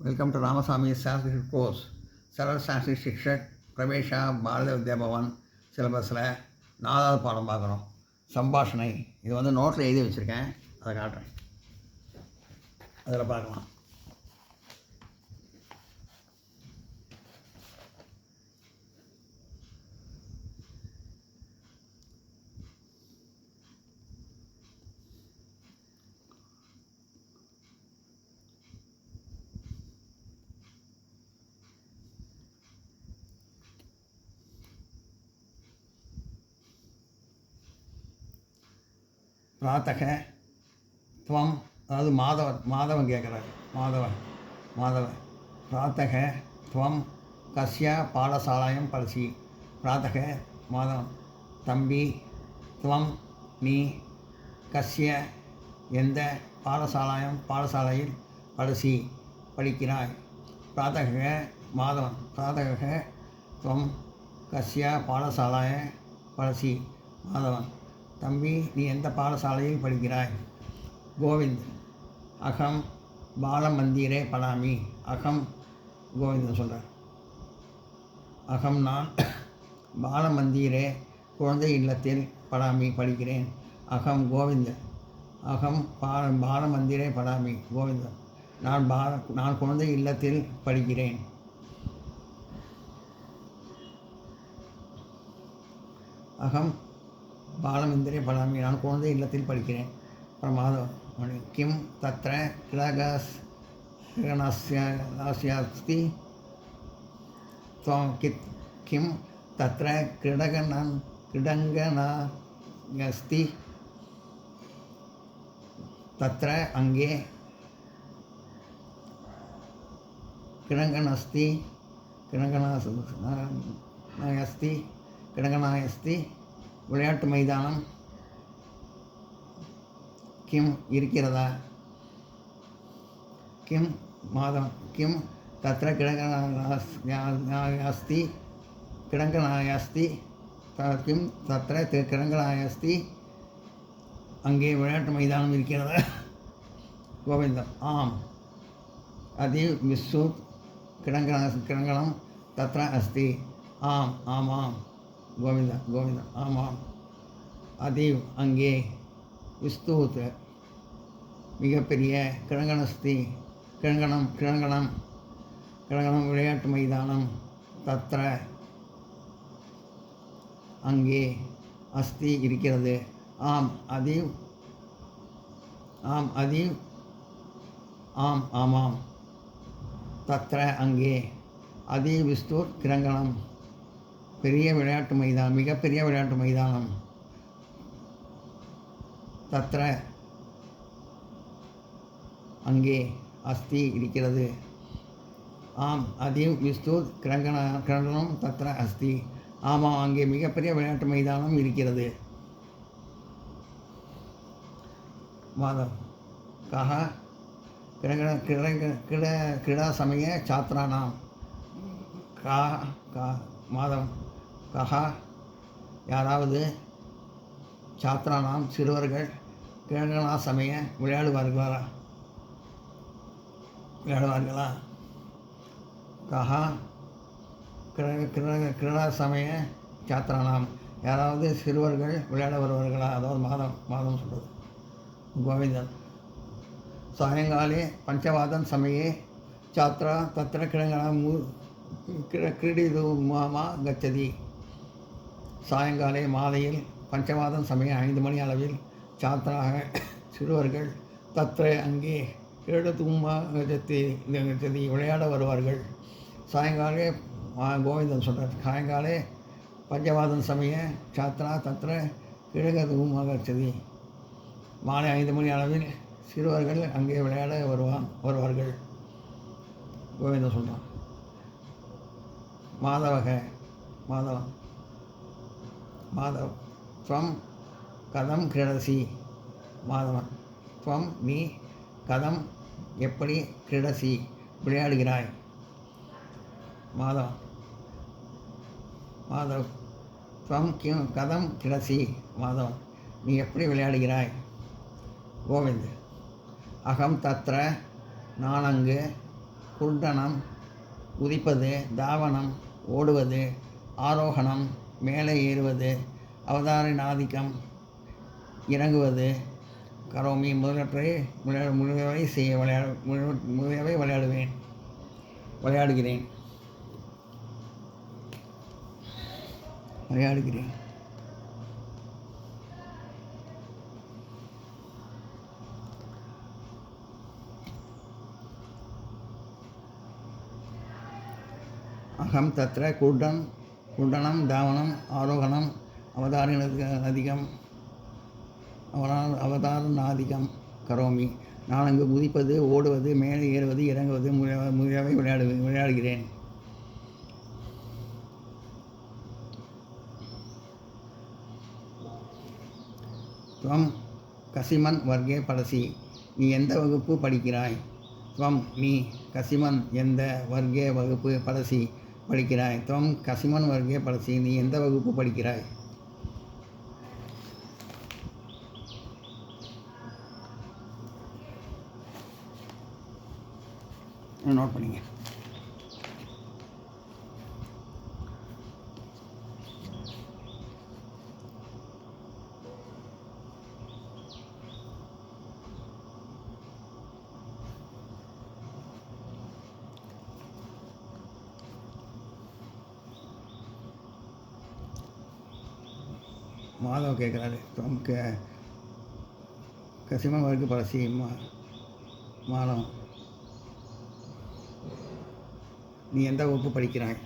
Welcome to Ramasamy Sanskrit course. சரல் Sanskrit சிக்ஷக் பிரவேஷா பாரத வித்யா பவன் சிலபஸில் 4வது பாடம் பார்க்குறோம். சம்பாஷணை. இது வந்து நோட்டில் எழுதி வச்சுருக்கேன், அதை காட்டுறேன், அதில் பார்க்கலாம். பிராத்தக துவம், அதாவது மாதவன் கேட்குறாரு. மாதவ பிராத்தக துவம் கஸ்ய பாடசாலாயம் படிச்சி. பிராத்தக மாதவன், தம்பி, துவம் நீ, கஸ்ய எந்த, பாடசாலையில் படிச்சி படிக்கிறாய். பிராத்தக மாதவன், பிராத்தக துவம் கஸ்ய பாடசாலாய படிச்சி. மாதவன், தம்பி நீ எந்த பாடசாலையில் படிக்கிறாய். கோவிந்த், அகம் பாலமந்திரே படாமி. அகம் கோவிந்தன் சொல்கிறார். அகம் நான் பாலமந்திரே குழந்தை இல்லத்தில் படாமி படிக்கிறேன். அகம் கோவிந்த், அகம் பாலமந்திரே படாமி. கோவிந்தன், நான் குழந்தை இல்லத்தில் படிக்கிறேன். அகம் பாலமந்திரே படாமி, நான் குழந்தை இல்லத்தில் படிக்கிறேன். அப்புறம் மாதவன், கிம் தத்ர கிரகணஸ்யாஸ்தி துவம் கிம் தத்ர கிடங்கனாஸ்தி. தத்ர அங்கே, கிடங்கனஸ்தி கிடங்கனாயஸ்தி விளையாட்டு மைதானம். கிம் இருக்கிறதா. கிம் மாதம், கிம் தத்ர கிடங்கனாயஸ்தி கிம் தத்ர கிடங்கனாயஸ்தி அங்கே விளையாட்டு மைதானம் இருக்கிறதா. கோவிந்தம், ஆம். அதி விஸ்வத் கிடங்கணம் தத்ர அஸ்தி. ஆம், ஆமாம். கோவிந்தம், ஆமாம். அதீவ் அங்கே, விஸ்தூத் மிகப்பெரிய, கிழங்கணம் விளையாட்டு மைதானம், தத்ர அங்கே, அஸ்தி இருக்கிறது. ஆம் அதீவ், ஆமாம். தத்ர அங்கே, அதீவ் விஸ்தூத் கிழங்கணம் பெரிய விளையாட்டு மைதானம், மிகப்பெரிய விளையாட்டு மைதானம். தத்ர அங்கே, அஸ்தி இருக்கிறது. ஆம் அதீவ் விஸ்தூத் கிரகணம் தத்ர அஸ்தி. ஆமாம், அங்கே மிகப்பெரிய விளையாட்டு மைதானம் இருக்கிறது. மாதவ், கஹ கிரீடா சமய சாத்ரானாம். மாதவன், கஹா யாராவது, சாத்ரானாம் சிறுவர்கள், கிரகணா சமய விளையாடுவார்களா. கஹா கிரீடா சமய சாத்ரானாம் யாராவது சிறுவர்கள் விளையாட வருவார்களா. அதாவது மாதம் சொல்கிறது. கோவிந்தன், சாயங்காலே பஞ்சவாதன் சமயே சாத்ரா தத்திர கிரீடிதுமா கச்சதி. சாயங்காலே மாலையில், பஞ்சவாதம் சமயம் 5 மணி அளவில், சாத்ராக சிறுவர்கள், தத்ர அங்கே, கிரீடதுமா கச்சதி விளையாட வருவார்கள். சாயங்காலே கோவிந்தன் சொல்கிறார். சாயங்காலே பஞ்சவாதம் சமய சாத்ரா தத்ர கிரீடதுமா கச்சதி. மாலை 5 மணி அளவில் சிறுவர்கள் அங்கே விளையாட வருவார்கள். கோவிந்தன் சொல்கிறான். மாதவன், துவம் கதம் கிரீடசி. மாதவன், துவம் நீ, கதம் எப்படி, கிரீடசி விளையாடுகிறாய். மாதவ், துவம் கதம் கிரீடசி. மாதவன், நீ எப்படி விளையாடுகிறாய். கோவிந்த், அகம் தத்ர நான் அங்கு, குண்டனம் குதிப்பது, தாவனம் ஓடுவது, ஆரோகணம் மேலே ஏறுவது, அவதாரினாதிக்கம் இறங்குவது, கரோமி முதலியவை விளையாடுகிறேன். அகம் தத்ர குண்டனம் தாவனம் ஆரோகணம் அவதாரநாதிகம் கரோமி. நான் அங்கு குதிப்பது, ஓடுவது, மேலே ஏறுவது, இறங்குவது முதலியவை விளையாடுகிறேன். துவம் கசிமன் வர்க்கே படசி. நீ எந்த வகுப்பு படிக்கிறாய்? துவம் நீ கசிமன் எந்த வர்க்கே வகுப்பு படசி படிக்கிறாய்? துவம் கசிமன் வர்க்கே படசி. நீ எந்த வகுப்பு படிக்கிறாய்? நோட் பண்ணிங்க. மாதவ் கேட்குறாரு, கசிமன் வர்க்க படசி மாதவ் நீ எந்த வகுப்பு படிக்கிறாய்?